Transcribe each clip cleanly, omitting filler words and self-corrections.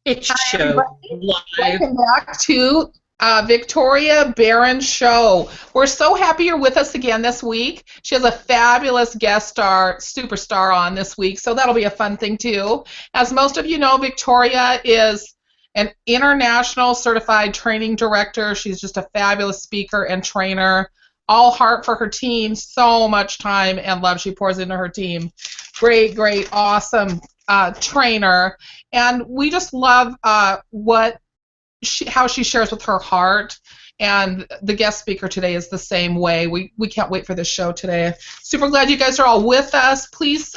It's Hi, show everybody. live. Welcome back to Victoria Baran Show. We're so happy you're with us again this week. She has a fabulous guest star, superstar on this week, so that'll be a fun thing too. As most of you know, Victoria is an international certified training director. She's just a fabulous speaker and trainer. All heart for her team, so much time and love she pours into her team. Great, great, awesome trainer. And we just love how she shares with her heart. And the guest speaker today is the same way. We can't wait for this show today. Super glad you guys are all with us. Please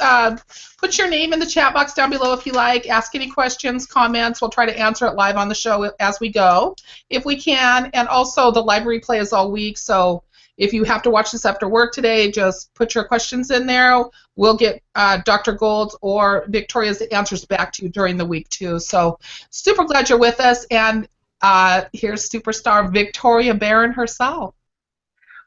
put your name in the chat box down below if you like. Ask any questions, comments. We'll try to answer it live on the show as we go, if we can. And also, the live replay is all week, so if you have to watch this after work today, just put your questions in there. We'll get Dr. Gold's or Victoria's answers back to you during the week, too. So super glad you're with us. And here's superstar Victoria Baran herself.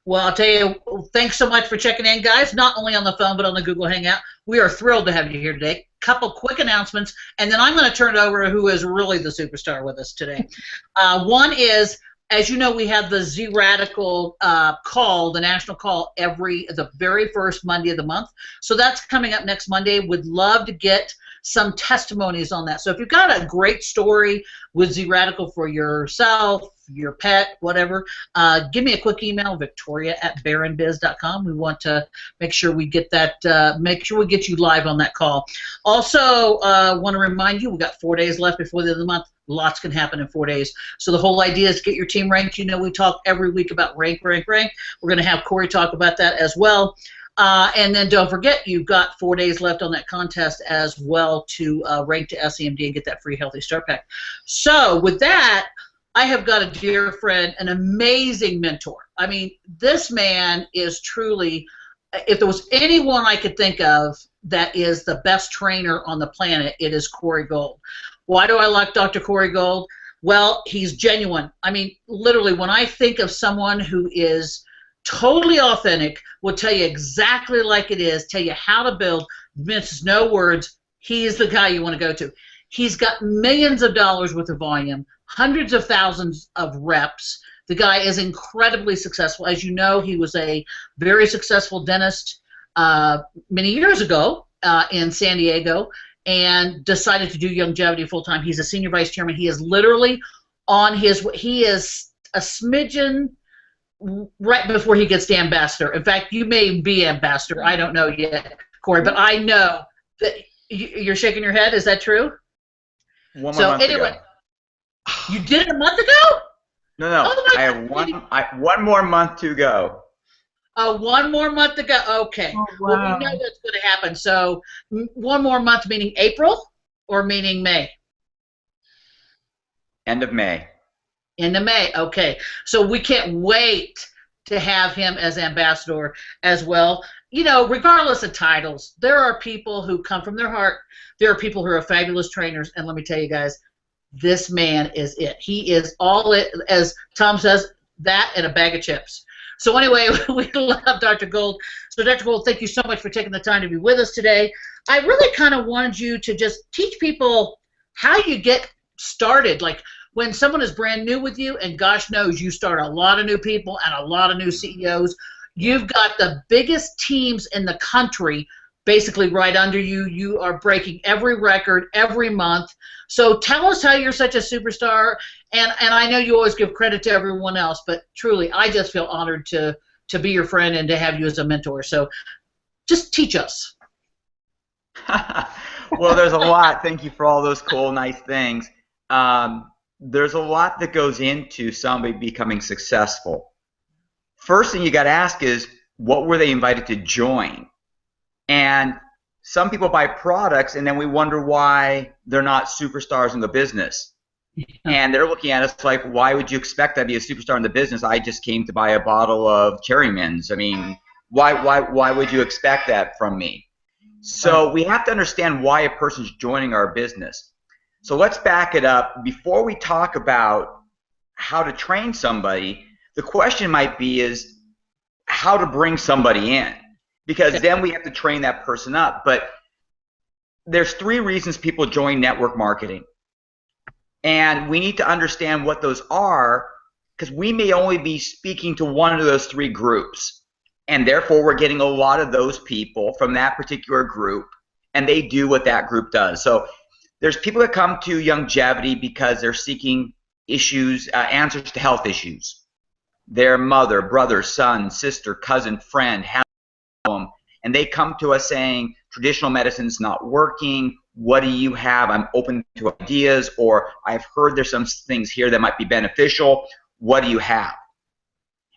Well, I'll tell you, thanks so much for checking in, guys, not only on the phone but on the Google Hangout. We are thrilled to have you here today. Couple quick announcements, and then I'm going to turn it over to who is really the superstar with us today. One is, as you know, we have the Z Radical call, the national call, the very first Monday of the month. So that's coming up next Monday. Would love to get some testimonies on that. So if you've got a great story with Z Radical for yourself, your pet, whatever, give me a quick email, victoria@baranbiz.com. We want to make sure we get that, make sure we get you live on that call. Also, want to remind you, we've got 4 days left before the end of the month. Lots can happen in 4 days. So the whole idea is to get your team ranked. You know, we talk every week about rank. We're going to have Corey talk about that as well. And then don't forget, you've got 4 days left on that contest as well to rank to SEMD and get that free Healthy Start Pack. So with that, I have got a dear friend, an amazing mentor. I mean, this man is truly, if there was anyone I could think of that is the best trainer on the planet, it is Corey Gold. Why do I like Dr. Corey Gold? Well, he's genuine. I mean, literally, when I think of someone who is totally authentic, will tell you exactly like it is, tell you how to build, minces no words, he is the guy you want to go to. He's got millions of dollars worth of volume, hundreds of thousands of reps. The guy is incredibly successful. As you know, he was a very successful dentist many years ago in San Diego, and decided to do longevity full-time. He's a senior vice chairman. He is literally on he is a smidgen right before he gets to ambassador. In fact, you may be ambassador. I don't know yet, Corey, but I know that you're shaking your head. Is that true? One more month ago. You did it a month ago? No. Oh, I have one more month to go. One more month to go. Okay. Oh, wow. Well, we know that's going to happen. So one more month, meaning April or meaning May? End of May. End of May. Okay. So we can't wait to have him as ambassador as well. You know, regardless of titles, there are people who come from their heart. There are people who are fabulous trainers. And let me tell you guys, this man is it. He is all it, as Tom says, that and a bag of chips. So anyway, we love Dr. Gold. So Dr. Gold, thank you so much for taking the time to be with us today. I really kind of wanted you to just teach people how you get started. Like when someone is brand new with you, and gosh knows you start a lot of new people and a lot of new CEOs, you've got the biggest teams in the country basically right under you. You are breaking every record every month. So tell us how you're such a superstar. And I know you always give credit to everyone else, but truly, I just feel honored to be your friend and to have you as a mentor. So just teach us. Well, there's a lot. Thank you for all those cool, nice things. There's a lot that goes into somebody becoming successful. First thing you got to ask is, what were they invited to join? And some people buy products, and then we wonder why they're not superstars in the business. And they're looking at us like, why would you expect that to be a superstar in the business? I just came to buy a bottle of Cherry Mints. I mean, why would you expect that from me? So we have to understand why a person's joining our business. So let's back it up. Before we talk about how to train somebody, the question might be is how to bring somebody in. Because then we have to train that person up. But there's 3 reasons people join network marketing. And we need to understand what those are, because we may only be speaking to one of those three groups. And therefore, we're getting a lot of those people from that particular group, and they do what that group does. So there's people that come to longevity because they're seeking issues, answers to health issues. Their mother, brother, son, sister, cousin, friend have them, and they come to us saying, traditional medicine's not working. What do you have? I'm open to ideas, or I've heard there's some things here that might be beneficial. What do you have?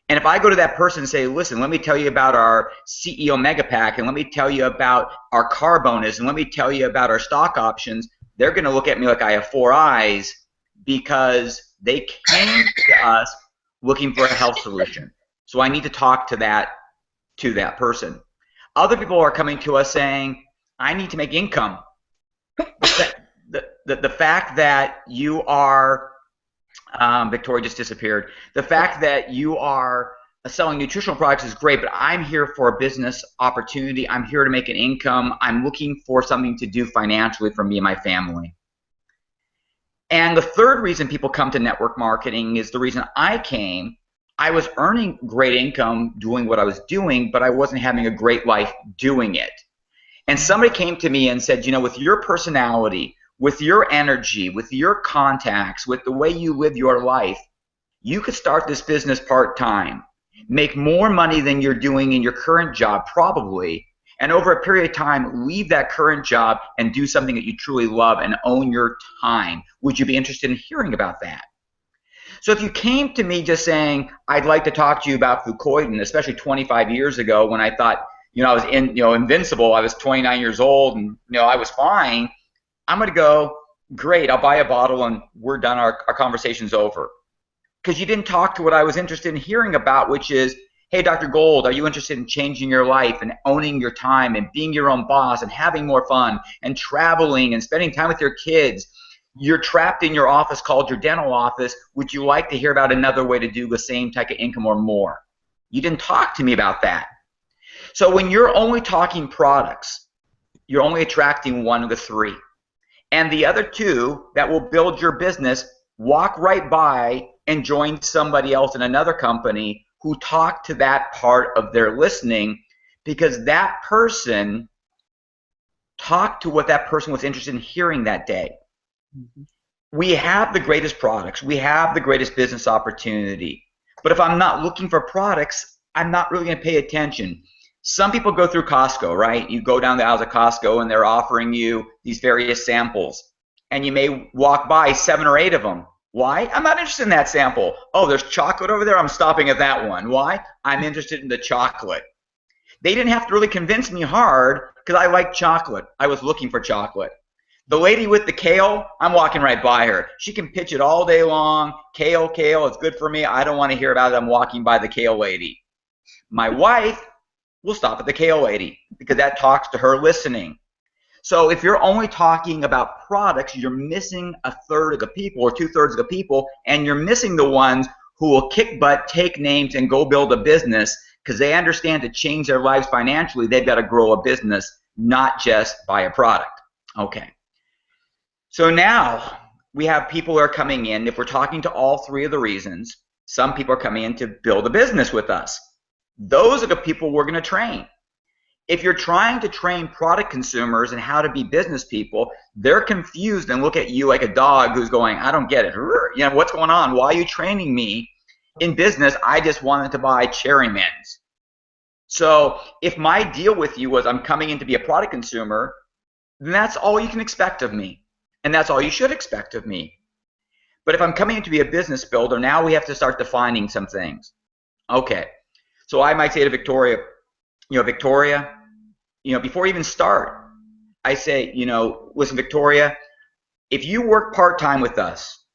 And if I go to that person and say, listen, let me tell you about our CEO Mega Pack, and let me tell you about our car bonus, and let me tell you about our stock options, they're going to look at me like I have four eyes, because they came to us looking for a health solution. So I need to talk to that person. Other people are coming to us saying, I need to make income. The fact that you are, Victoria just disappeared. The fact that you are selling nutritional products is great, but I'm here for a business opportunity. I'm here to make an income. I'm looking for something to do financially for me and my family. And the third reason people come to network marketing is the reason I came. I was earning great income doing what I was doing, but I wasn't having a great life doing it. And somebody came to me and said, you know, with your personality, with your energy, with your contacts, with the way you live your life, you could start this business part-time, make more money than you're doing in your current job probably, and over a period of time, leave that current job and do something that you truly love and own your time. Would you be interested in hearing about that? So if you came to me just saying, I'd like to talk to you about Fucoidan, especially 25 years ago when I thought, you know, I was invincible. I was 29 years old and, you know, I was fine. I'm going to go, great, I'll buy a bottle and we're done. Our conversation's over. Because you didn't talk to what I was interested in hearing about, which is, hey, Dr. Gold, are you interested in changing your life and owning your time and being your own boss and having more fun and traveling and spending time with your kids? You're trapped in your office called your dental office. Would you like to hear about another way to do the same type of income or more? You didn't talk to me about that. So when you're only talking products, you're only attracting one of the three. And the other two that will build your business walk right by and join somebody else in another company who talked to that part of their listening, because that person talked to what that person was interested in hearing that day. Mm-hmm. We have the greatest products. We have the greatest business opportunity. But if I'm not looking for products, I'm not really going to pay attention. Some people go through Costco, right? You go down the aisles of Costco and they're offering you these various samples. And you may walk by 7 or 8 of them. Why? I'm not interested in that sample. Oh, there's chocolate over there. I'm stopping at that one. Why? I'm interested in the chocolate. They didn't have to really convince me hard because I like chocolate. I was looking for chocolate. The lady with the kale, I'm walking right by her. She can pitch it all day long. Kale, kale, it's good for me. I don't want to hear about it. I'm walking by the kale lady. My wife will stop at the kale lady because that talks to her listening. So if you're only talking about products, you're missing a third of the people or 2/3 of the people, and you're missing the ones who will kick butt, take names, and go build a business because they understand to change their lives financially, they've got to grow a business, not just buy a product. Okay. So now we have people who are coming in. If we're talking to all three of the reasons, some people are coming in to build a business with us. Those are the people we're going to train. If you're trying to train product consumers and how to be business people, they're confused and look at you like a dog who's going, I don't get it. You know, what's going on? Why are you training me in business? I just wanted to buy Cherry Mints. So if my deal with you was I'm coming in to be a product consumer, then that's all you can expect of me. And that's all you should expect of me. But if I'm coming in to be a business builder, now we have to start defining some things. Okay. So I might say to Victoria, Victoria, before you even start, I say, listen, Victoria, if you work part-time with us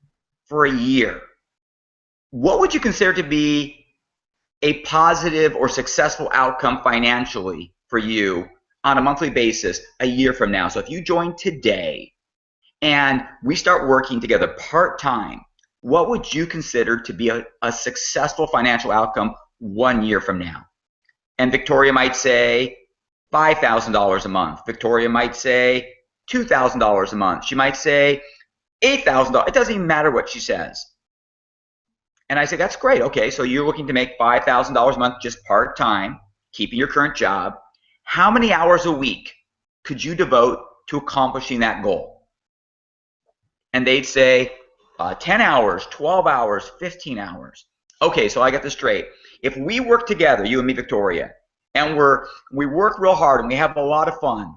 for a year, what would you consider to be a positive or successful outcome financially for you on a monthly basis a year from now? So if you join today and we start working together part-time, what would you consider to be a successful financial outcome 1 year from now? And Victoria might say $5,000 a month. Victoria might say $2,000 a month. She might say $8,000. It doesn't even matter what she says. And I say, that's great. Okay, so you're looking to make $5,000 a month just part-time, keeping your current job. How many hours a week could you devote to accomplishing that goal? And they'd say 10 hours, 12 hours, 15 hours. Okay, so I get this straight. If we work together, you and me, Victoria, and we work real hard and we have a lot of fun,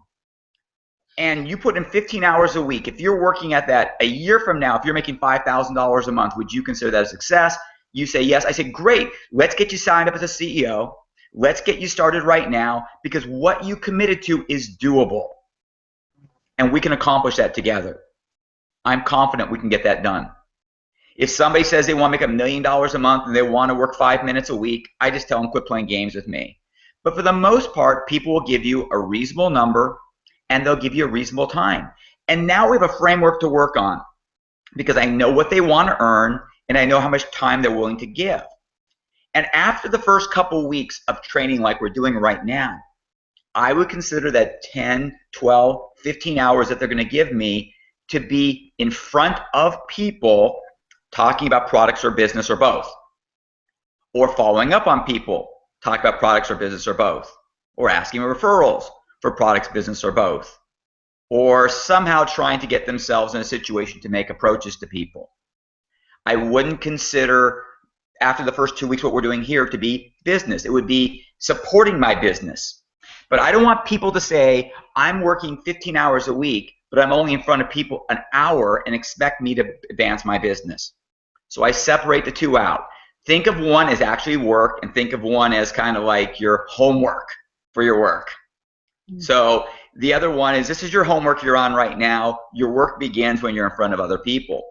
and you put in 15 hours a week, if you're working at that a year from now, if you're making $5,000 a month, would you consider that a success? You say yes. I say, great. Let's get you signed up as a CEO. Let's get you started right now, because what you committed to is doable. And we can accomplish that together. I'm confident we can get that done. If somebody says they want to make $1 million a month and they want to work 5 minutes a week, I just tell them quit playing games with me. But for the most part, people will give you a reasonable number and they'll give you a reasonable time. And now we have a framework to work on, because I know what they want to earn and I know how much time they're willing to give. And after the first couple weeks of training like we're doing right now, I would consider that 10, 12, 15 hours that they're going to give me to be in front of people talking about products or business or both, or following up on people talking about products or business or both, or asking referrals for products, business, or both, or somehow trying to get themselves in a situation to make approaches to people. I wouldn't consider, after the first 2 weeks, what we're doing here to be business. It would be supporting my business. But I don't want people to say, I'm working 15 hours a week, but I'm only in front of people an hour and expect me to advance my business. So I separate the two out. Think of one as actually work, and think of one as kind of like your homework for your work. So the other one is, this is your homework you're on right now. Your work begins when you're in front of other people.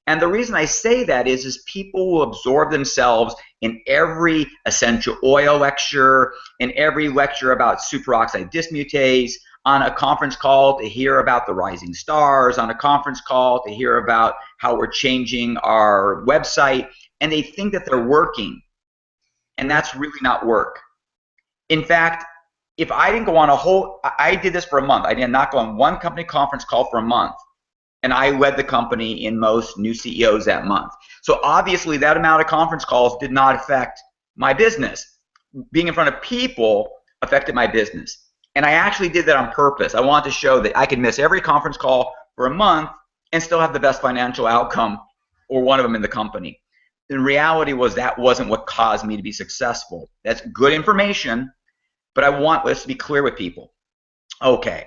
And the reason I say that is people will absorb themselves in every essential oil lecture, in every lecture about superoxide dismutase, on a conference call to hear about the rising stars, on a conference call to hear about how we're changing our website, and they think that they're working. And that's really not work. In fact, if I didn't go on I did this for a month. I did not go on one company conference call for a month. And I led the company in most new CEOs that month. So obviously that amount of conference calls did not affect my business. Being in front of people affected my business. And I actually did that on purpose. I wanted to show that I could miss every conference call for a month and still have the best financial outcome, or one of them in the company. The reality was that wasn't what caused me to be successful. That's good information, but I want this to be clear with people. Okay,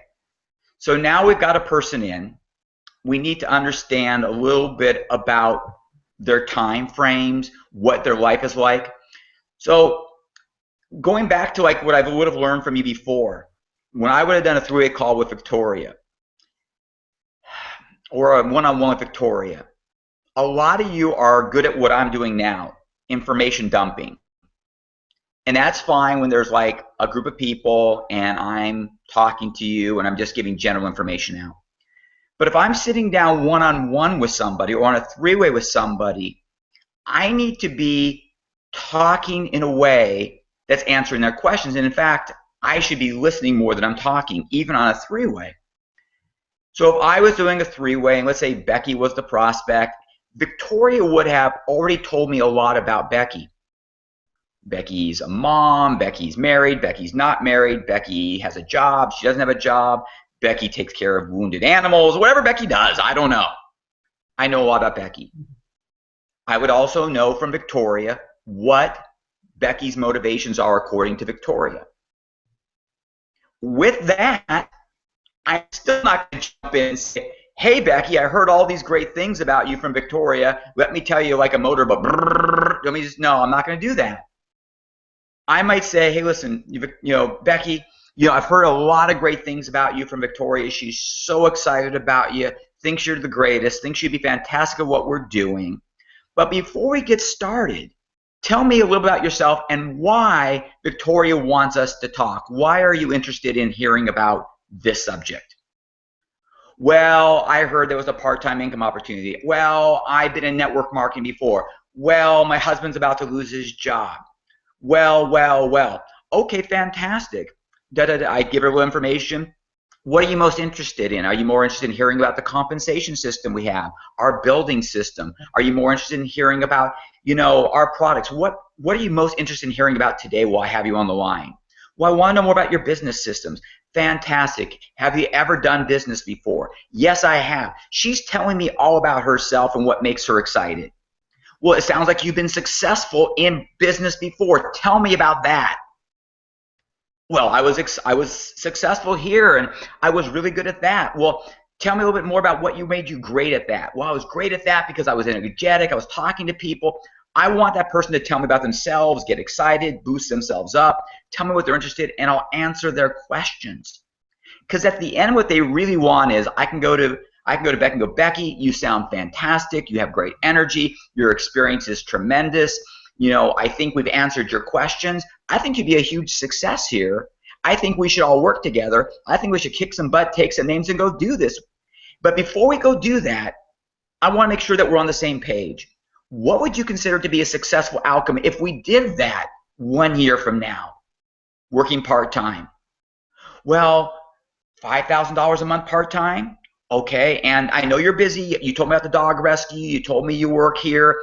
so now we've got a person in. We need to understand a little bit about their time frames, what their life is like. So going back to like what I would have learned from you before, when I would have done a three-way call with Victoria or a one-on-one with Victoria, a lot of you are good at what I'm doing now, information dumping. And that's fine when there's like a group of people and I'm talking to you and I'm just giving general information out. But if I'm sitting down one-on-one with somebody or on a three-way with somebody, I need to be talking in a way that's answering their questions. And in fact, I should be listening more than I'm talking, even on a three-way. So if I was doing a three-way, and let's say Becky was the prospect, Victoria would have already told me a lot about Becky. Becky's a mom, Becky's married, Becky's not married, Becky has a job, she doesn't have a job, Becky takes care of wounded animals, whatever Becky does, I don't know. I know a lot about Becky. I would also know from Victoria what Becky's motivations are according to Victoria. With that, I'm still not going to jump in and say, hey, Becky, I heard all these great things about you from Victoria. Let me tell you like a motorboat. Let me just, no, I'm not going to do that. I might say, hey, listen, Becky, I've heard a lot of great things about you from Victoria. She's so excited about you, thinks you're the greatest, thinks you'd be fantastic at what we're doing. But before we get started, tell me a little about yourself and why Victoria wants us to talk. Why are you interested in hearing about this subject? Well, I heard there was a part-time income opportunity. Well, I've been in network marketing before. Well, my husband's about to lose his job. Well. Okay, fantastic. I give her a little information. What are you most interested in? Are you more interested in hearing about the compensation system we have, our building system? Are you more interested in hearing about, our products? What are you most interested in hearing about today while I have you on the line? Well, I want to know more about your business systems. Fantastic. Have you ever done business before? Yes, I have. She's telling me all about herself and what makes her excited. Well, it sounds like you've been successful in business before. Tell me about that. Well, I was successful here, and I was really good at that. Well, tell me a little bit more about what made you great at that. Well, I was great at that because I was energetic. I was talking to people. I want that person to tell me about themselves, get excited, boost themselves up, tell me what they're interested in, and I'll answer their questions. Because at the end, what they really want is I can go to Becky and go, Becky, you sound fantastic. You have great energy. Your experience is tremendous. I think we've answered your questions. I think you'd be a huge success here. I think we should all work together. I think we should kick some butt, take some names, and go do this. But before we go do that, I want to make sure that we're on the same page. What would you consider to be a successful outcome if we did that 1 year from now, working part-time? Well, $5,000 a month part-time. Okay, and I know you're busy. You told me about the dog rescue. You told me you work here.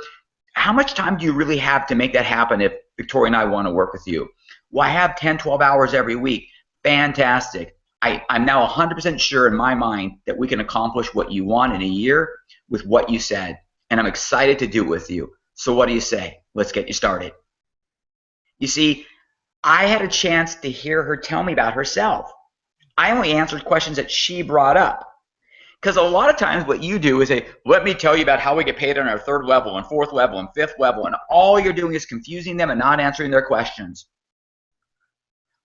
How much time do you really have to make that happen if Victoria and I want to work with you? Well, I have 10, 12 hours every week. Fantastic. I'm now 100% sure in my mind that we can accomplish what you want in a year with what you said, and I'm excited to do it with you. So what do you say? Let's get you started. You see, I had a chance to hear her tell me about herself. I only answered questions that she brought up. Because a lot of times what you do is say, let me tell you about how we get paid on our 3rd level and 4th level and 5th level, and all you're doing is confusing them and not answering their questions.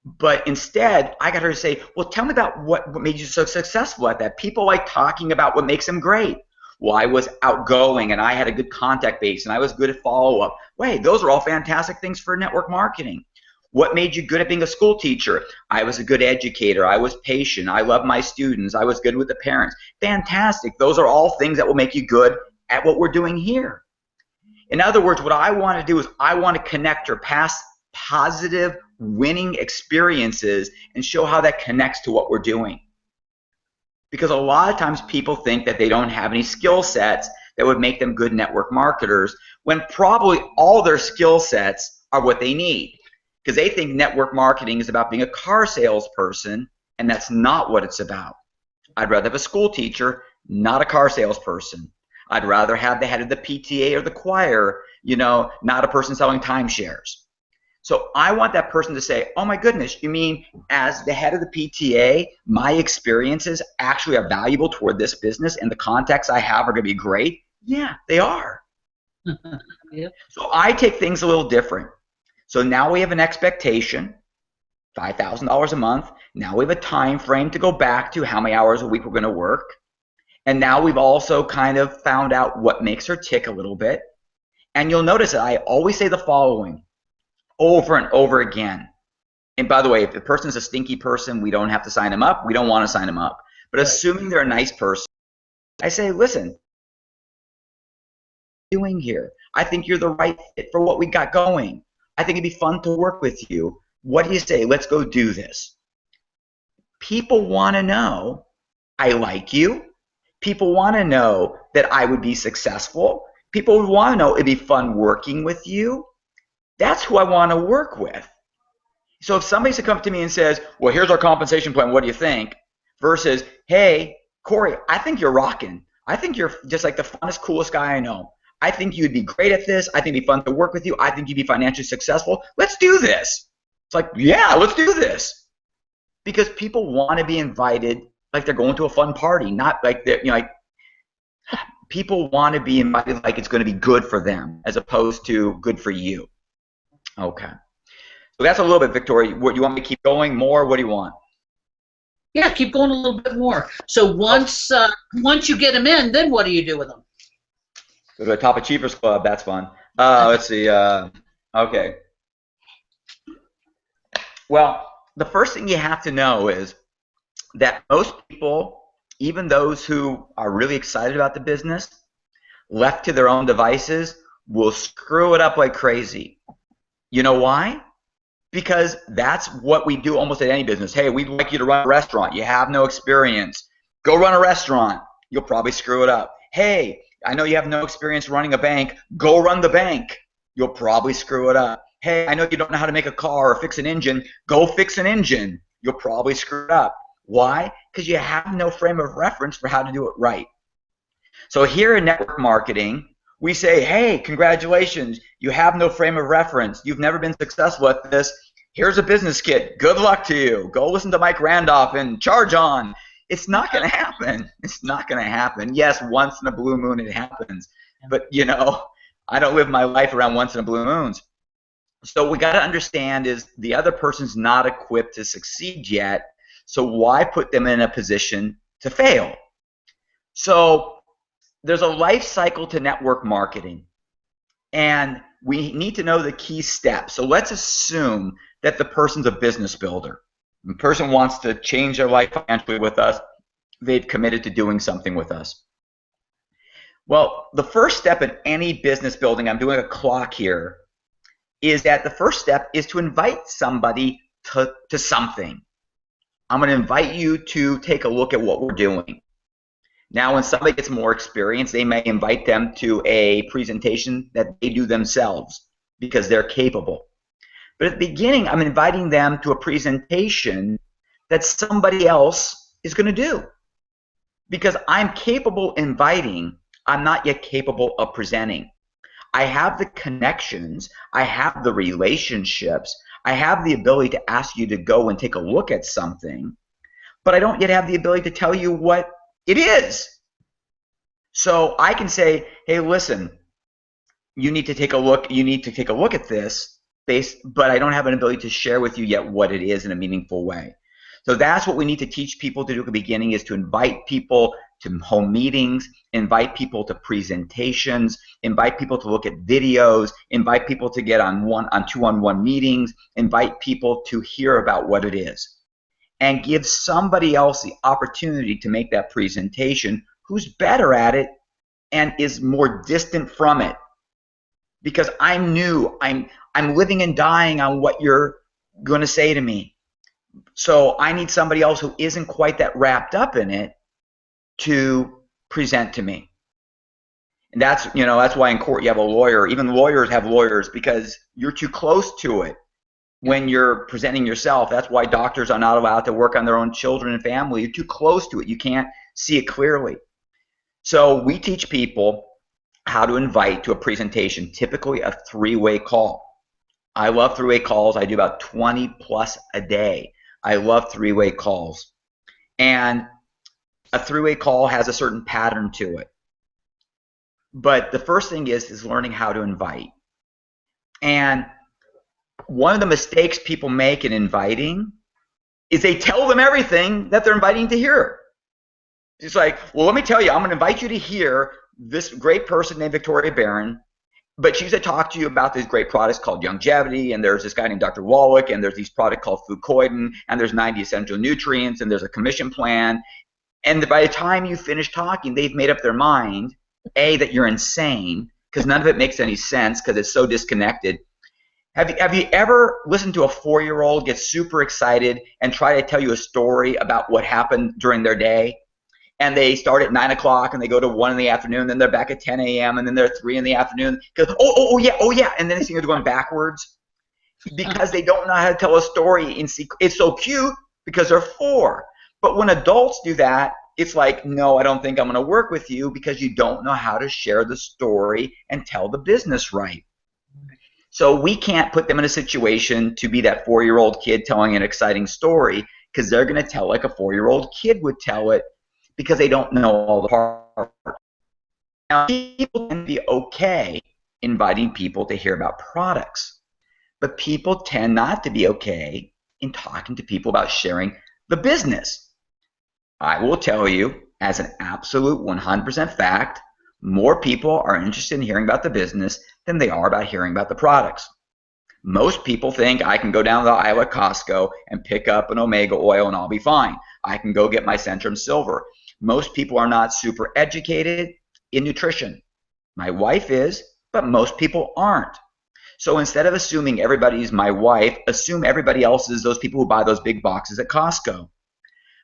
But instead, I got her to say, well, tell me about what made you so successful at that. People like talking about what makes them great. Well, I was outgoing, and I had a good contact base, and I was good at follow-up. Wait, those are all fantastic things for network marketing. What made you good at being a school teacher? I was a good educator. I was patient. I loved my students. I was good with the parents. Fantastic. Those are all things that will make you good at what we're doing here. In other words, what I want to do is I want to connect your past positive winning experiences and show how that connects to what we're doing. Because a lot of times people think that they don't have any skill sets that would make them good network marketers, when probably all their skill sets are what they need. Because they think network marketing is about being a car salesperson, and that's not what it's about. I'd rather have a school teacher, not a car salesperson. I'd rather have the head of the PTA or the choir, not a person selling timeshares. So I want that person to say, oh my goodness, you mean as the head of the PTA, my experiences actually are valuable toward this business and the contacts I have are going to be great? Yeah, they are. Yep. So I take things a little different. So now we have an expectation, $5,000 a month. Now we have a time frame to go back to how many hours a week we're going to work. And now we've also kind of found out what makes her tick a little bit. And you'll notice that I always say the following over and over again. And by the way, if the person's a stinky person, we don't have to sign them up. We don't want to sign them up. But assuming they're a nice person, I say, listen, what are you doing here? I think you're the right fit for what we got going. I think it'd be fun to work with you. What do you say? Let's go do this. People want to know I like you. People want to know that I would be successful. People would want to know it'd be fun working with you. That's who I want to work with. So if somebody's to come to me and says, well, here's our compensation plan, what do you think? Versus, hey, Corey, I think you're rocking. I think you're just like the funnest, coolest guy I know. I think you'd be great at this. I think it'd be fun to work with you. I think you'd be financially successful. Let's do this. It's like, yeah, let's do this. Because people want to be invited like they're going to a fun party, not like they're, like people want to be invited like it's going to be good for them as opposed to good for you. Okay. So that's a little bit, Victoria. What, you want me to keep going more? What do you want? Yeah, keep going a little bit more. So once you get them in, then what do you do with them? Go to the Top Achievers Club. That's fun. Let's see. Okay. Well, the first thing you have to know is that most people, even those who are really excited about the business, left to their own devices, will screw it up like crazy. You know why? because that's what we do almost at any business. Hey, we'd like you to run a restaurant. You have no experience. Go run a restaurant. You'll probably screw it up. Hey, I know you have no experience running a bank. Go run the bank. You'll probably screw it up. Hey, I know you don't know how to make a car or fix an engine. Go fix an engine. You'll probably screw it up. Why? Because you have no frame of reference for how to do it right. So here in network marketing, we say, hey, congratulations. You have no frame of reference. You've never been successful at this. Here's a business kit. Good luck to you. Go listen to Mike Randolph and charge on. It's not going to happen. It's not going to happen. Yes, once in a blue moon it happens. But, you know, I don't live my life around once in a blue moons. So we got to understand is the other person's not equipped to succeed yet. So why put them in a position to fail? So there's a life cycle to network marketing. And we need to know the key steps. So let's assume that the person's a business builder. The person wants to change their life financially with us. They've committed to doing something with us. Well, the first step in any business building, I'm doing a clock here, is that the first step is to invite somebody to something. I'm going to invite you to take a look at what we're doing. Now, when somebody gets more experience, they may invite them to a presentation that they do themselves because they're capable. But at the beginning, I'm inviting them to a presentation that somebody else is going to do. Because I'm capable inviting, I'm not yet capable of presenting. I have the connections, I have the relationships, I have the ability to ask you to go and take a look at something, but I don't yet have the ability to tell you what it is. So I can say, hey, listen, you need to take a look at this, but I don't have an ability to share with you yet what it is in a meaningful way. So that's what we need to teach people to do at the beginning, is to invite people to home meetings, invite people to presentations, invite people to look at videos, invite people to get on two-on-one meetings, invite people to hear about what it is, and give somebody else the opportunity to make that presentation who's better at it and is more distant from it. Because I'm new, I'm living and dying on what you're going to say to me. So I need somebody else who isn't quite that wrapped up in it to present to me. And that's why in court you have a lawyer. Even lawyers have lawyers, because you're too close to it when you're presenting yourself. That's why doctors are not allowed to work on their own children and family. You're too close to it. You can't see it clearly. So we teach people how to invite to a presentation, typically a three-way call. I love three-way calls. I do about 20 plus a day. I love three-way calls. And a three-way call has a certain pattern to it. But the first thing is learning how to invite. And one of the mistakes people make in inviting is they tell them everything that they're inviting to hear. It's like, well, let me tell you, I'm going to invite you to hear this great person named Victoria Baran, but she's going to talk to you about these great products called Longevity, and there's this guy named Dr. Wallach, and there's these products called Fucoidan, and there's 90 essential nutrients, and there's a commission plan. And by the time you finish talking, they've made up their mind, A, that you're insane, because none of it makes any sense because it's so disconnected. Have you ever listened to a 4-year-old get super excited and try to tell you a story about what happened during their day? And they start at 9 o'clock and they go to 1 in the afternoon, then they're back at 10 a.m. and then they're 3 in the afternoon. Oh yeah, and then they seem to go going backwards because they don't know how to tell a story in sequence. It's so cute because they're 4. But when adults do that, it's like, no, I don't think I'm going to work with you because you don't know how to share the story and tell the business right. So we can't put them in a situation to be that 4-year-old kid telling an exciting story, because they're going to tell like a 4-year-old kid would tell it, because they don't know all the parts. Now, people can be okay inviting people to hear about products, but people tend not to be okay in talking to people about sharing the business. I will tell you, as an absolute 100% fact, more people are interested in hearing about the business than they are about hearing about the products. Most people think I can go down to the aisle at Costco and pick up an omega oil and I'll be fine. I can go get my Centrum Silver. Most people are not super educated in nutrition. My wife is, but most people aren't. So instead of assuming everybody's my wife, assume everybody else is those people who buy those big boxes at Costco.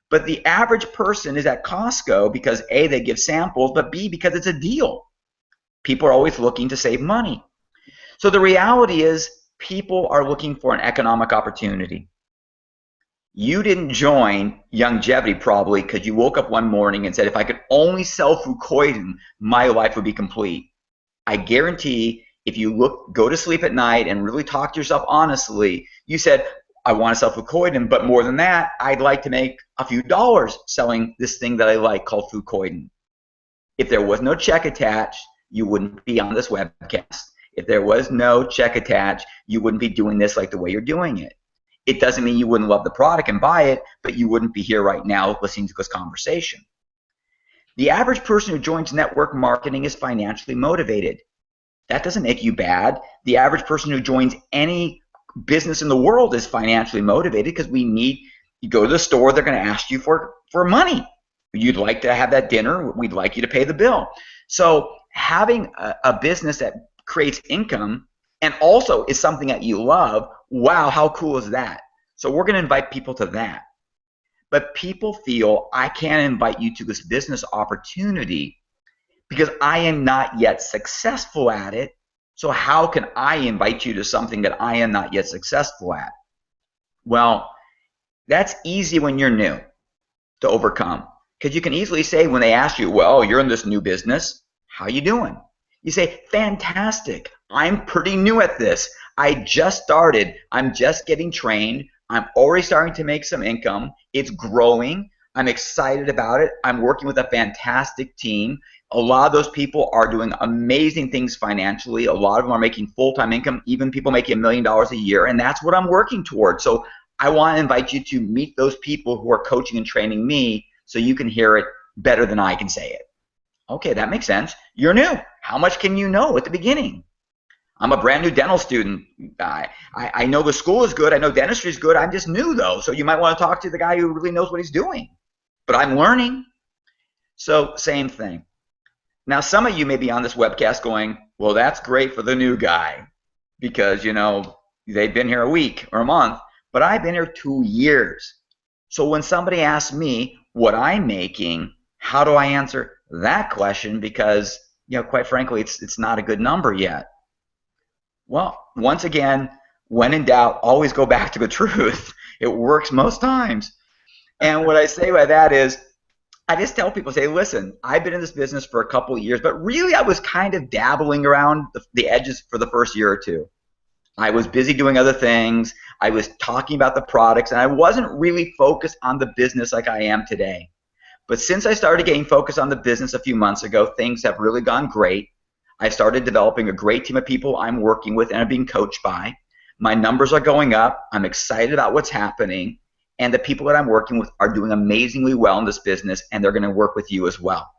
But the average person is at Costco because A, they give samples, but B, because it's a deal. People are always looking to save money. So the reality is people are looking for an economic opportunity. You didn't join Longevity probably because you woke up one morning and said, if I could only sell Fucoidan, my life would be complete. I guarantee if you go to sleep at night and really talk to yourself honestly, you said, I want to sell Fucoidan, but more than that, I'd like to make a few dollars selling this thing that I like called Fucoidan. If there was no check attached, you wouldn't be on this webcast. If there was no check attached, you wouldn't be doing this like the way you're doing it. It doesn't mean you wouldn't love the product and buy it, but you wouldn't be here right now listening to this conversation. The average person who joins network marketing is financially motivated. That doesn't make you bad. The average person who joins any business in the world is financially motivated because you go to the store, they're going to ask you for money. You'd like to have that dinner, we'd like you to pay the bill. So having a business that creates income and also is something that you love, wow, how cool is that? So we're going to invite people to that. But people feel I can't invite you to this business opportunity because I am not yet successful at it. So how can I invite you to something that I am not yet successful at? Well, that's easy when you're new to overcome. Because you can easily say when they ask you, well, you're in this new business, how you doing? You say, fantastic. I'm pretty new at this. I just started. I'm just getting trained. I'm already starting to make some income. It's growing. I'm excited about it. I'm working with a fantastic team. A lot of those people are doing amazing things financially. A lot of them are making full-time income, even people making $1 million a year, and that's what I'm working towards. So I want to invite you to meet those people who are coaching and training me so you can hear it better than I can say it. Okay, that makes sense. You're new. How much can you know at the beginning? I'm a brand new dental student. I know the school is good. I know dentistry is good. I'm just new, though. So you might want to talk to the guy who really knows what he's doing. But I'm learning. So same thing. Now, some of you may be on this webcast going, well, that's great for the new guy because, you know, they've been here a week or a month, but I've been here 2 years. So when somebody asks me what I'm making, how do I answer that question? Because, you know, quite frankly, it's not a good number yet. Well, once again, when in doubt, always go back to the truth. It works most times. And what I say by that is, I just tell people, say, listen, I've been in this business for a couple of years, but really I was kind of dabbling around the edges for the first year or two. I was busy doing other things. I was talking about the products, and I wasn't really focused on the business like I am today. But since I started getting focused on the business a few months ago, things have really gone great. I started developing a great team of people I'm working with and I'm being coached by. My numbers are going up. I'm excited about what's happening. And the people that I'm working with are doing amazingly well in this business, and they're going to work with you as well.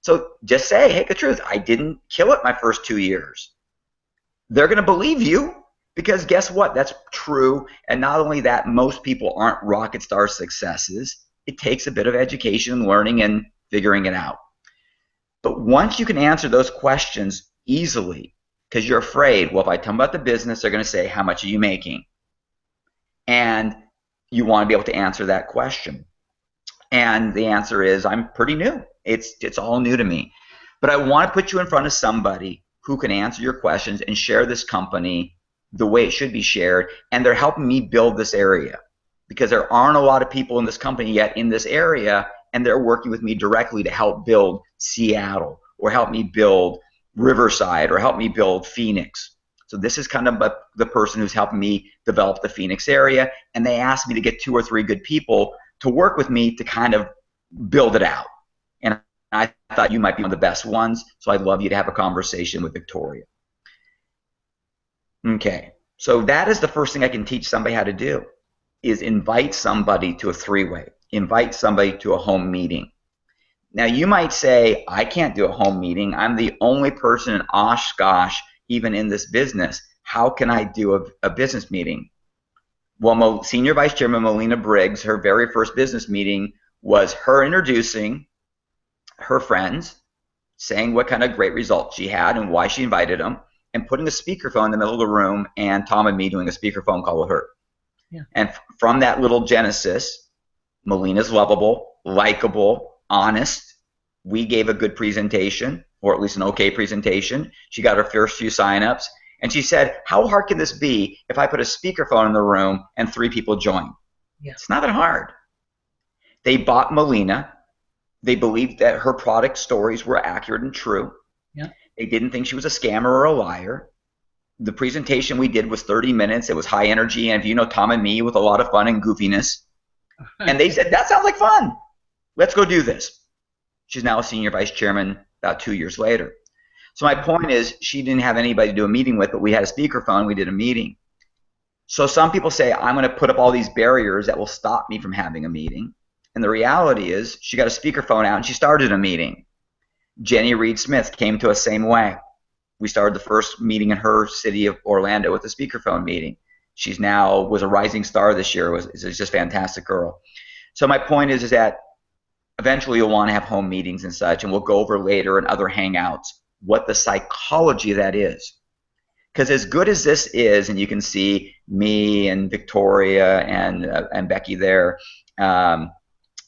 So just say, hey, the truth, I didn't kill it my first 2 years. They're going to believe you because guess what? That's true. And not only that, most people aren't rocket star successes. It takes a bit of education and learning and figuring it out. But once you can answer those questions easily, because you're afraid, well, if I tell them about the business, they're going to say, how much are you making? And you want to be able to answer that question. And the answer is, I'm pretty new. It's all new to me. But I want to put you in front of somebody who can answer your questions and share this company the way it should be shared. And they're helping me build this area because there aren't a lot of people in this company yet in this area, and they're working with me directly to help build Seattle or help me build Riverside or help me build Phoenix. So this is kind of the person who's helping me develop the Phoenix area, and they asked me to get 2 or 3 good people to work with me to kind of build it out. And I thought you might be one of the best ones, so I'd love you to have a conversation with Victoria. Okay, so that is the first thing I can teach somebody how to do, is invite somebody to a 3-way. Invite somebody to a home meeting. Now you might say, I can't do a home meeting. I'm the only person in Oshkosh even in this business. How can I do a business meeting? Well, Senior Vice Chairman Melina Briggs, her very first business meeting was her introducing her friends, saying what kind of great results she had and why she invited them, and putting a speakerphone in the middle of the room and Tom and me doing a speakerphone call with her. Yeah. And from that little genesis, Melina's lovable, likable, honest. We gave a good presentation, or at least an okay presentation. She got her first few signups, and she said, how hard can this be if I put a speakerphone in the room and 3 people join? Yeah. It's not that hard. They bought Melina. They believed that her product stories were accurate and true. Yeah. They didn't think she was a scammer or a liar. The presentation we did was 30 minutes. It was high energy, and if you know Tom and me, with a lot of fun and goofiness. And they said, that sounds like fun. Let's go do this. She's now a senior vice chairman about 2 years later. So my point is, she didn't have anybody to do a meeting with, but we had a speakerphone. We did a meeting. So some people say, I'm going to put up all these barriers that will stop me from having a meeting. And the reality is, she got a speakerphone out and she started a meeting. Jenny Reed Smith came to us same way. We started the first meeting in her city of Orlando with a speakerphone meeting. She's now was a rising star this year. Is just a fantastic girl. So my point is that eventually you'll want to have home meetings and such, and we'll go over later in other hangouts what the psychology of that is. Because as good as this is, and you can see me and Victoria and Becky there and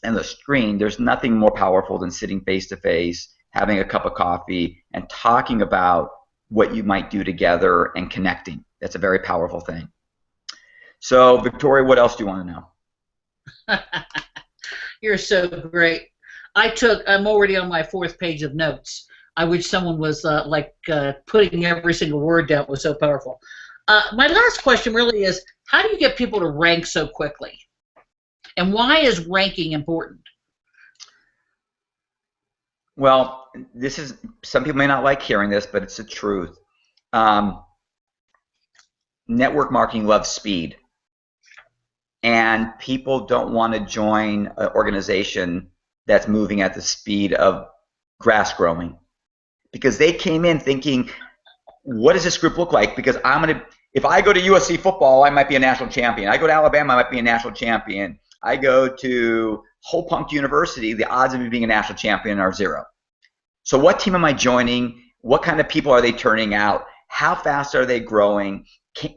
the screen, there's nothing more powerful than sitting face to face, having a cup of coffee, and talking about what you might do together and connecting. That's a very powerful thing. So, Victoria, what else do you want to know? You're so great. I'm already on my 4th page of notes. I wish someone was putting every single word down. It was so powerful. My last question really is, how do you get people to rank so quickly? And why is ranking important? Well, this is, some people may not like hearing this, but it's the truth. Network marketing loves speed. And people don't want to join an organization that's moving at the speed of grass growing. Because they came in thinking, what does this group look like? Because if I go to USC football, I might be a national champion. I go to Alabama, I might be a national champion. I go to Whole Punk University, the odds of me being a national champion are 0. So what team am I joining? What kind of people are they turning out? How fast are they growing?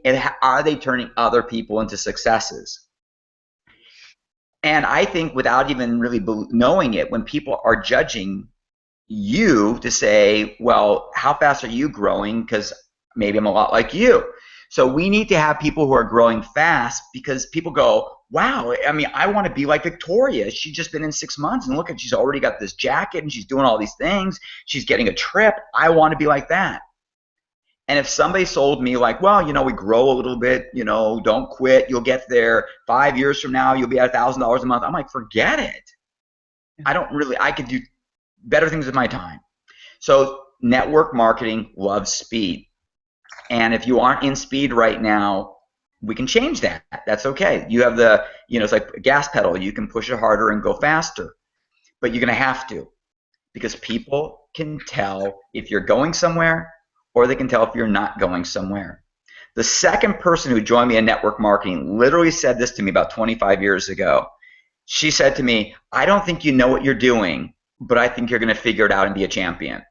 And are they turning other people into successes? And I think without even really knowing it, when people are judging you to say, well, how fast are you growing? Because maybe I'm a lot like you. So we need to have people who are growing fast, because people go, wow, I mean, I want to be like Victoria. She's just been in 6 months, and look at, she's already got this jacket and she's doing all these things. She's getting a trip. I want to be like that. And if somebody sold me like, well, you know, we grow a little bit, you know, don't quit, you'll get there. 5 years from now, you'll be at $1,000 a month. I'm like, forget it. I could do better things with my time. So network marketing loves speed. And if you aren't in speed right now, we can change that. That's okay. You have the, you know, it's like a gas pedal. You can push it harder and go faster. But you're going to have to, because people can tell if you're going somewhere, or they can tell if you're not going somewhere. The second person who joined me in network marketing literally said this to me about 25 years ago. She said to me, I don't think you know what you're doing, but I think you're going to figure it out and be a champion.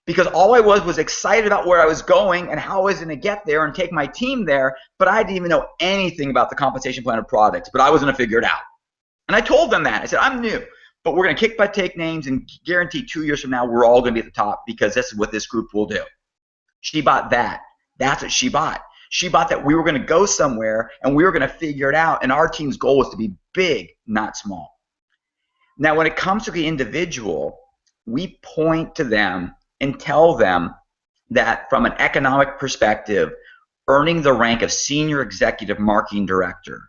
Because all I was excited about where I was going and how I was going to get there and take my team there, but I didn't even know anything about the compensation plan or products, but I was going to figure it out. And I told them that. I said, I'm new, but we're going to kick butt, take names, and guarantee 2 years from now we're all going to be at the top, because this is what this group will do. She bought that. That's what she bought. She bought that we were going to go somewhere and we were going to figure it out, and our team's goal was to be big, not small. Now, when it comes to the individual, we point to them and tell them that from an economic perspective, earning the rank of Senior Executive Marketing Director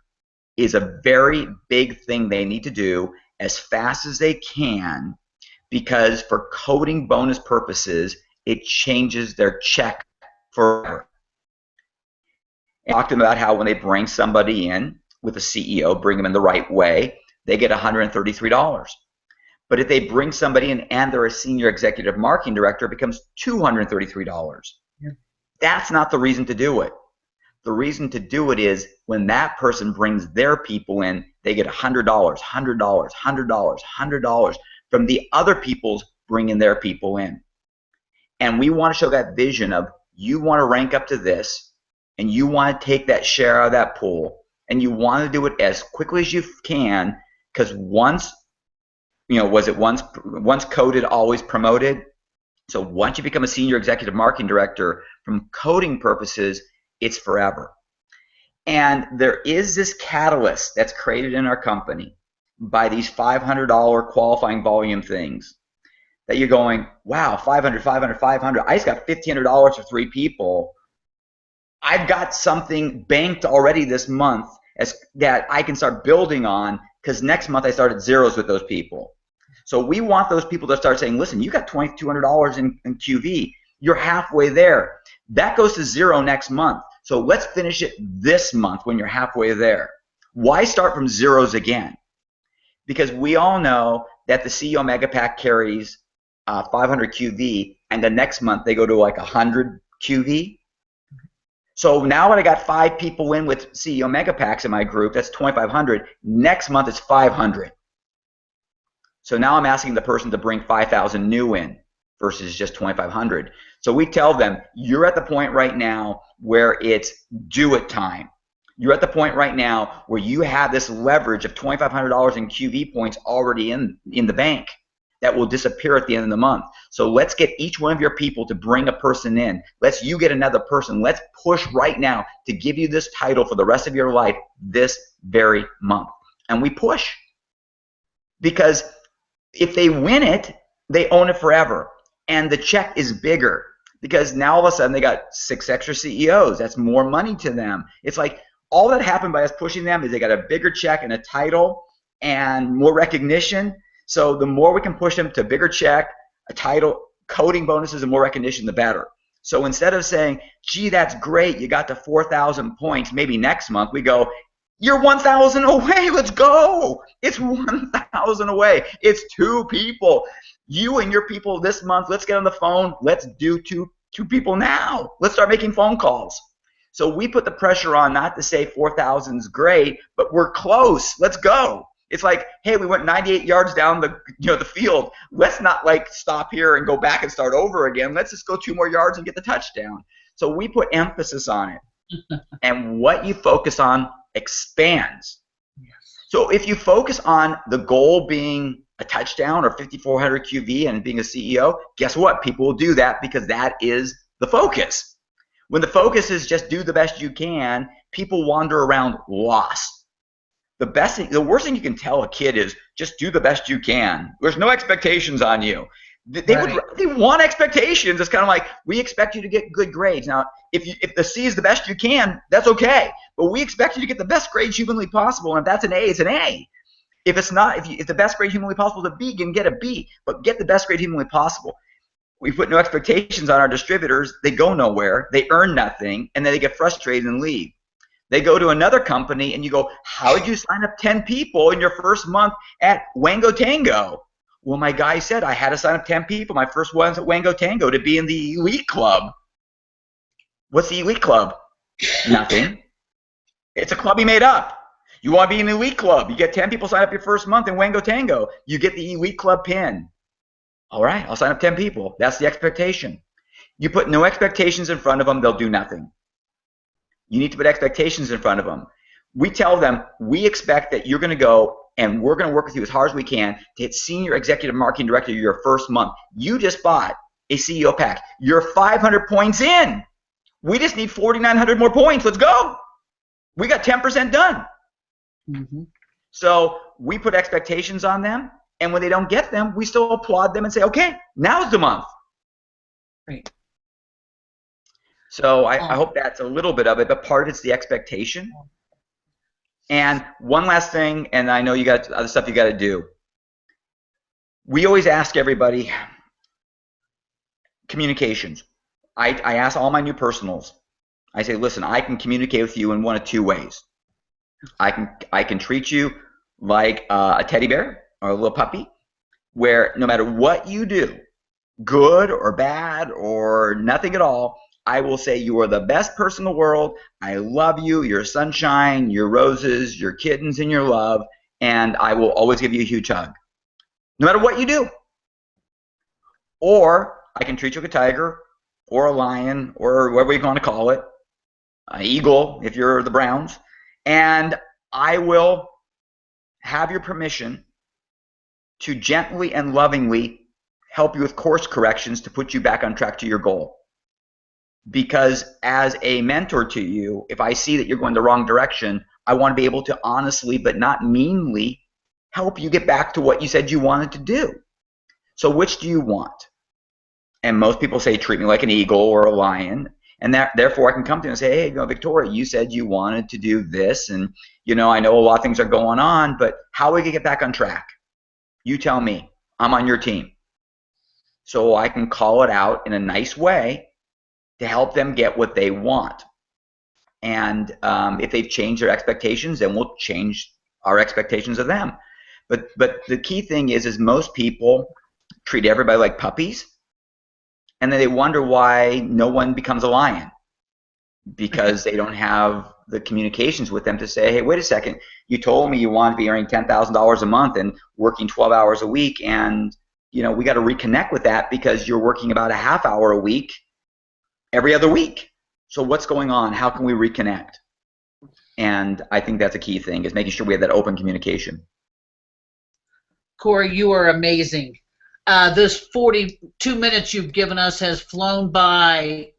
is a very big thing they need to do as fast as they can, because for coding bonus purposes, it changes their check forever. I talked to them about how when they bring somebody in with a CEO, bring them in the right way, they get $133. But if they bring somebody in and they're a Senior Executive Marketing Director, it becomes $233. Yeah. That's not the reason to do it. The reason to do it is when that person brings their people in, they get $100, $100, $100, $100 from the other people's bringing their people in. And we want to show that vision of you want to rank up to this, and you want to take that share out of that pool, and you want to do it as quickly as you can, because once, once coded, always promoted. So once you become a senior executive marketing director, from coding purposes, it's forever. And there is this catalyst that's created in our company by these $500 qualifying volume things that you're going, wow, 500, 500, 500. I just got $1,500 for 3 people. I've got something banked already this month that I can start building on, because next month I start at zeros with those people. So we want those people to start saying, listen, you got $2,200 in QV. You're halfway there. That goes to zero next month. So let's finish it this month when you're halfway there. Why start from zeros again? Because we all know that the CEO Mega Pack carries 500 QV, and the next month they go to like 100 QV. So now when I got 5 people in with CEO Mega Packs in my group, that's 2,500. Next month it's 500. So now I'm asking the person to bring 5,000 new in versus just 2,500. So we tell them, you're at the point right now where it's do it time. You're at the point right now where you have this leverage of $2,500 in QV points already in the bank that will disappear at the end of the month. So let's get each one of your people to bring a person in. You get another person. Let's push right now to give you this title for the rest of your life this very month. And we push. Because if they win it, they own it forever. And the check is bigger. Because now all of a sudden they got 6 extra CEOs. That's more money to them. It's like all that happened by us pushing them is they got a bigger check and a title and more recognition. So the more we can push them to a bigger check, a title, coding bonuses, and more recognition, the better. So instead of saying, gee, that's great, you got to 4,000 points, maybe next month, we go, you're 1,000 away, let's go. It's 1,000 away. It's 2 people. You and your people this month, let's get on the phone. Let's do two people now. Let's start making phone calls. So we put the pressure on not to say 4,000 is great, but we're close. Let's go. It's like, hey, we went 98 yards down the field. Let's not like stop here and go back and start over again. Let's just go 2 more yards and get the touchdown. So we put emphasis on it. And what you focus on expands. Yes. So if you focus on the goal being a touchdown or 5,400 QV and being a CEO, guess what? People will do that because that is the focus. When the focus is just do the best you can, people wander around lost. The worst thing you can tell a kid is just do the best you can. There's no expectations on you. They want expectations. It's kind of like, we expect you to get good grades. Now, if the C is the best you can, that's okay. But we expect you to get the best grades humanly possible. And if that's an A, it's an A. If it's not, if the best grade humanly possible is a B, you can get a B. But get the best grade humanly possible. We put no expectations on our distributors. They go nowhere. They earn nothing. And then they get frustrated and leave. They go to another company and you go, how did you sign up 10 people in your first month at Wango Tango? Well, my guy said I had to sign up 10 people. My first one's at Wango Tango to be in the elite club. What's the elite club? Nothing. It's a club he made up. You want to be in the elite club. You get 10 people sign up your first month in Wango Tango. You get the elite club pin. All right, I'll sign up 10 people. That's the expectation. You put no expectations in front of them, they'll do nothing. You need to put expectations in front of them. We tell them, we expect that you're going to go and we're going to work with you as hard as we can to hit senior executive marketing director your first month. You just bought a CEO pack. You're 500 points in. We just need 4,900 more points. Let's go. We got 10% done. Mm-hmm. So we put expectations on them, and when they don't get them, we still applaud them and say, okay, now's the month. Great. So I hope that's a little bit of it, but part of it's the expectation. And one last thing, and I know you got other stuff you got to do. We always ask everybody communications. I ask all my new personals. I say, listen, I can communicate with you in one of 2 ways. I can treat you like a teddy bear or a little puppy, where no matter what you do, good or bad or nothing at all, I will say you are the best person in the world. I love you. You're sunshine, you're roses, you're kittens in your love, and I will always give you a huge hug, no matter what you do. Or I can treat you like a tiger, or a lion or whatever you want to call it, an eagle if you're the Browns, and I will have your permission to gently and lovingly help you with course corrections to put you back on track to your goal. Because as a mentor to you, if I see that you're going the wrong direction, I want to be able to honestly but not meanly help you get back to what you said you wanted to do. So which do you want? And most people say, treat me like an eagle or a lion. And therefore I can come to you and say, hey, Victoria, you said you wanted to do this. And, I know a lot of things are going on, but how are we going to get back on track? You tell me. I'm on your team. So I can call it out in a nice way to help them get what they want. And if they've changed their expectations, then we'll change our expectations of them. But the key thing is most people treat everybody like puppies, and then they wonder why no one becomes a lion, because they don't have the communications with them to say, hey, wait a second, you told me you wanted to be earning $10,000 a month and working 12 hours a week, and we got to reconnect with that because you're working about a half hour a week every other week. So what's going on? How can we reconnect? And I think that's a key thing, is making sure we have that open communication. Corey, you are amazing. This 42 minutes you've given us has flown by,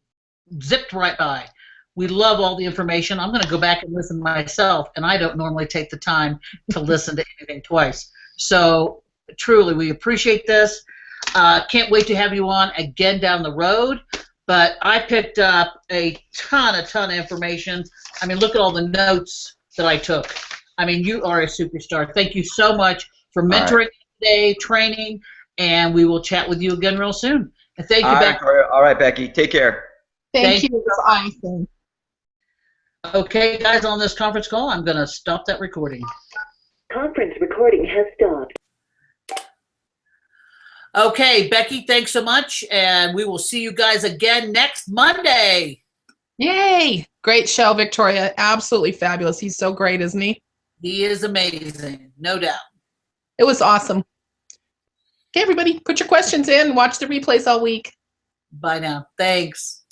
zipped right by. We love all the information. I'm going to go back and listen myself, and I don't normally take the time to listen to anything twice. So truly, we appreciate this. Can't wait to have you on again down the road. But I picked up a ton of information. I mean, look at all the notes that I took. I mean, you are a superstar. Thank you so much for mentoring today, training, and we will chat with you again real soon. And thank you, Becky. All right, Becky. Take care. Thank you. It's awesome. Okay, guys, on this conference call, I'm going to stop that recording. Conference recording has stopped. Okay, Becky, thanks so much, and we will see you guys again next Monday. Yay! Great show, Victoria. Absolutely fabulous. He's so great, isn't he? He is amazing, no doubt. It was awesome. Okay, everybody, put your questions in. Watch the replays all week. Bye now. Thanks.